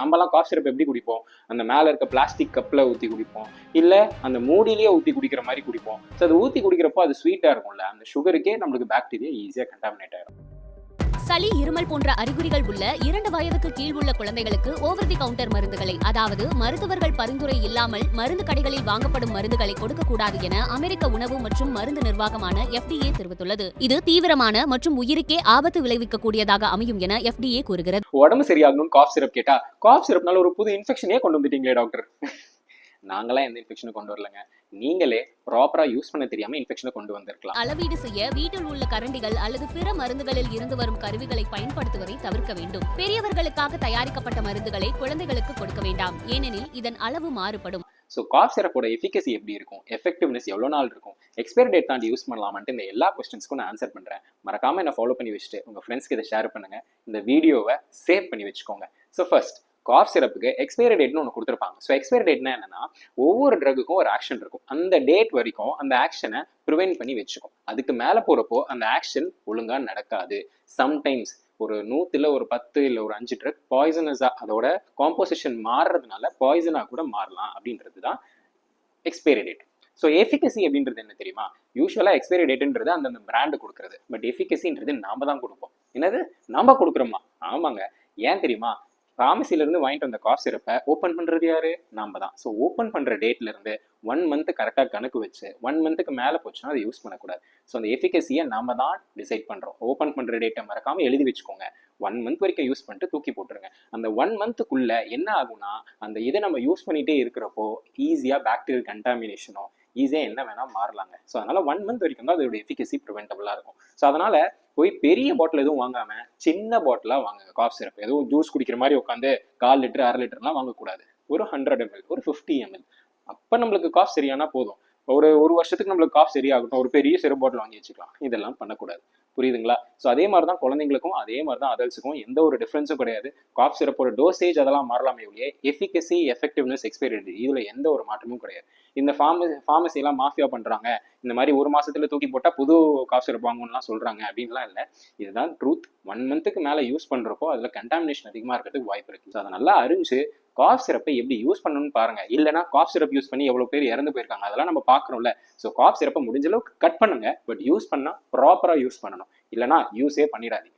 நம்மலாம் cough syrup எப்படி குடிப்போம்? அந்த மேல இருக்க பிளாஸ்டிக் கப்ல ஊத்தி குடிப்போம். இல்ல அந்த மூடியிலேயே ஊத்தி குடிக்கிற மாதிரி குடிப்போம். ஸோ அது ஊத்தி குடிக்கிறப்போ அது ஸ்வீட்டா இருக்கும்ல, அந்த சுகருக்கே நம்மளுக்கு பாக்டீரியா ஈஸியா கண்டாமினேட் ஆயிடும். சளி, இருமல் போன்ற அறிகுறிகள் உள்ள 2 வயதுக்கு கீழ் உள்ள குழந்தைகளுக்கு ஓவர் தி கவுண்டர் மருந்துகளை, அதாவது மருத்துவர்கள் பரிந்துரை இல்லாமல் மருந்து கடைகளில் வாங்கப்படும் மருந்துகளை கொடுக்கக்கூடாது என அமெரிக்க உணவு மற்றும் மருந்து நிர்வாகமான FDA தெரிவித்துள்ளது. இது தீவிரமான மற்றும் உயிருக்கே ஆபத்து விளைவிக்கக்கூடியதாக அமையும் என FDA கூறுகிறது. உடம்பு சரியாகணும்னு காஃப் சிரப் கேட்டா, காஃப் சிரப்னால ஒரு புது இன்ஃபெக்ஷனே கொண்டு வந்துட்டீங்களே டாக்டர். நாங்களாம் எந்த இன்ஃபெக்ஷனும் கொண்டு வரலங்க. நீங்களே ப்ராப்பரா யூஸ் பண்ண தெரியாம இன்ஃபெக்ஷனை கொண்டு வந்திருக்கலாம். அளவீடு செய்ய வீட்டில் உள்ள கரண்டிகள் அல்லது பிற மருந்துகளில் இருந்து வரும் கருவிகளை பயன்படுத்துவதை தவிர்க்க வேண்டும். பெரியவர்களுக்காக தயாரிக்கப்பட்ட மருந்துகளை குழந்தைகளுக்கு கொடுக்க வேண்டாம், ஏனெனில் இதன் அளவு மாறுபடும். ஸோ காஃப் சிரப்போட எஃபிகசி எப்படி இருக்கும், எஃபெக்டிவ்னஸ் எவ்வளோ நாள் இருக்கும், எக்ஸ்பைரி டேட் தாண்டி யூஸ் பண்ணலாமான்ட்டு இந்த எல்லா கொஸ்டின்ஸ்க்கும் நான் ஆன்சர் பண்ணுறேன். மறக்காம என்ன ஃபாலோ பண்ணி வச்சுட்டு உங்கள் ஃப்ரெண்ட்ஸ்க்கு இதை ஷேர் பண்ணுங்க. இந்த வீடியோவை சேவ் பண்ணி வச்சுக்கோங்க. ஸோ ஃபர்ஸ்ட், காஃப் சிரப்புக்கு எக்ஸ்பைரி டேட்னு ஒன்று கொடுத்துருப்பாங்க. ஸோ எக்ஸ்பைரி டேட்னா என்னன்னா, ஒவ்வொரு ட்ரக்குக்கும் ஒரு ஆக்ஷன் இருக்கும். அந்த டேட் வரைக்கும் அந்த ஆக்ஷனை ப்ரிவென்ட் பண்ணி வச்சுக்கும். அதுக்கு மேலே போகிறப்போ அந்த ஆக்ஷன் ஒழுங்காக நடக்காது. சம்டைம்ஸ் ஒரு 100 ஒரு 10 இல்லை ஒரு 5 ட்ரக் பாய்சனஸாக அதோட காம்போசிஷன் மாறுறதுனால பாய்சனாக கூட மாறலாம் அப்படின்றது தான் எக்ஸ்பைரி டேட். ஸோ எஃபிகசி அப்படின்றது என்ன தெரியுமா? யூஸ்வலாக எக்ஸ்பைரி டேட்டுன்றது அந்தந்த பிராண்டு கொடுக்குறது. பட் எஃபிகசின்றது நாம தான் கொடுப்போம். என்னது, நாம கொடுக்குறோமா? ஆமாங்க. ஏன் தெரியுமா? ஃபார்மசிலேருந்து வாங்கிட்டு வந்த காஃப் சிரப்பை ஓப்பன் பண்ணுறது யாரு? நாம தான். ஸோ ஓப்பன் பண்ணுற டேட்லேருந்து 1 மந்த் கரெக்டாக கணக்கு வச்சு 1 மந்த்துக்கு மேலே போச்சுன்னா அதை யூஸ் பண்ணக்கூடாது. ஸோ அந்த எஃபிகசியை நாம தான் டிசைட் பண்ணுறோம். ஓப்பன் பண்ணுற டேட்டை மறக்காமல் எழுதி வச்சுக்கோங்க. 1 மந்த் வரைக்கும் யூஸ் பண்ணிட்டு தூக்கி போட்டுருங்க. அந்த 1 மந்த்துக்குள்ள என்ன ஆகும்னா, அந்த இதை நம்ம யூஸ் பண்ணிகிட்டே இருக்கிறப்போ ஈஸியாக பாக்டீரியல் கண்டாமினேஷனோ ஈஸியாக என்ன வேணால் மாறலாங்க. ஸோ அதனால் 1 மந்த் வரைக்கும் தான் அதோட எஃபிகசி ப்ரிவென்டபுளாக இருக்கும். ஸோ அதனால் போய் பெரிய பாட்டில் எதுவும் வாங்காமல் சின்ன பாட்டிலாக வாங்குங்க காஃப் சிரப். எதுவும் ஜூஸ் குடிக்கிற மாதிரி உட்காந்து 1/4 லிட்டர் 1/2 லிட்டர்லாம் வாங்கக்கூடாது. ஒரு 100 ml, ஒரு 50 ml. அப்போ நம்மளுக்கு காஃப் சரியானா போதும். ஒரு வருஷத்துக்கு நம்மளுக்கு காஃப் சரியாகட்டும், ஒரு பெரிய சிரப் பாட்டில் வாங்கி வச்சுக்கலாம். இதெல்லாம் பண்ணக்கூடாது. புரியுதுங்களா? ஸோ அதே மாதிரி தான் குழந்தைங்களுக்கும் அதே மாதிரி தான் அடல்ட்ஸுக்கும் எந்த ஒரு டிஃப்ரென்ஸும் கிடையாது. காஃப் சிரப்போட டோசேஜ் அதெல்லாம் மாறலாமே ஒழிய எஃபிகசி, எஃபெக்டிவ்னஸ், எக்ஸ்பைரி டேட் இதில் எந்த ஒரு மாற்றமும் கிடையாது. இந்த ஃபார்மசிலாம் மாஃபியா பண்ணுறாங்க, இந்த மாதிரி 1 மாசத்துல தூக்கி போட்டால் புது காஃப் சிரப் வாங்கணும்லாம் சொல்கிறாங்க அப்படின்லாம் இல்லை. இதுதான் ட்ரூத். 1 மந்த்துக்கு மேலே யூஸ் பண்ணுறப்போ அதில் கண்டாமினேஷன் அதிகமாக இருக்கிறதுக்கு வாய்ப்பு இருக்குது. ஸோ அதை நல்லா அறிஞ்சு காஃப் சிரப்பை எப்படி யூஸ் பண்ணணும்னு பாருங்க. இல்லைனா காஃப் சிரப் யூஸ் பண்ணி எவ்வளோ பேர் இறந்து போயிருக்காங்க அதெல்லாம் நம்ம பார்க்குறோம்ல. ஸோ காஃப் சிரப்பை முடிஞ்ச அளவுக்கு கட் பண்ணுங்க. பட் யூஸ் பண்ணால் ப்ராப்பராக யூஸ் பண்ணணும். இல்லைனா யூஸே பண்ணிடாதீங்க.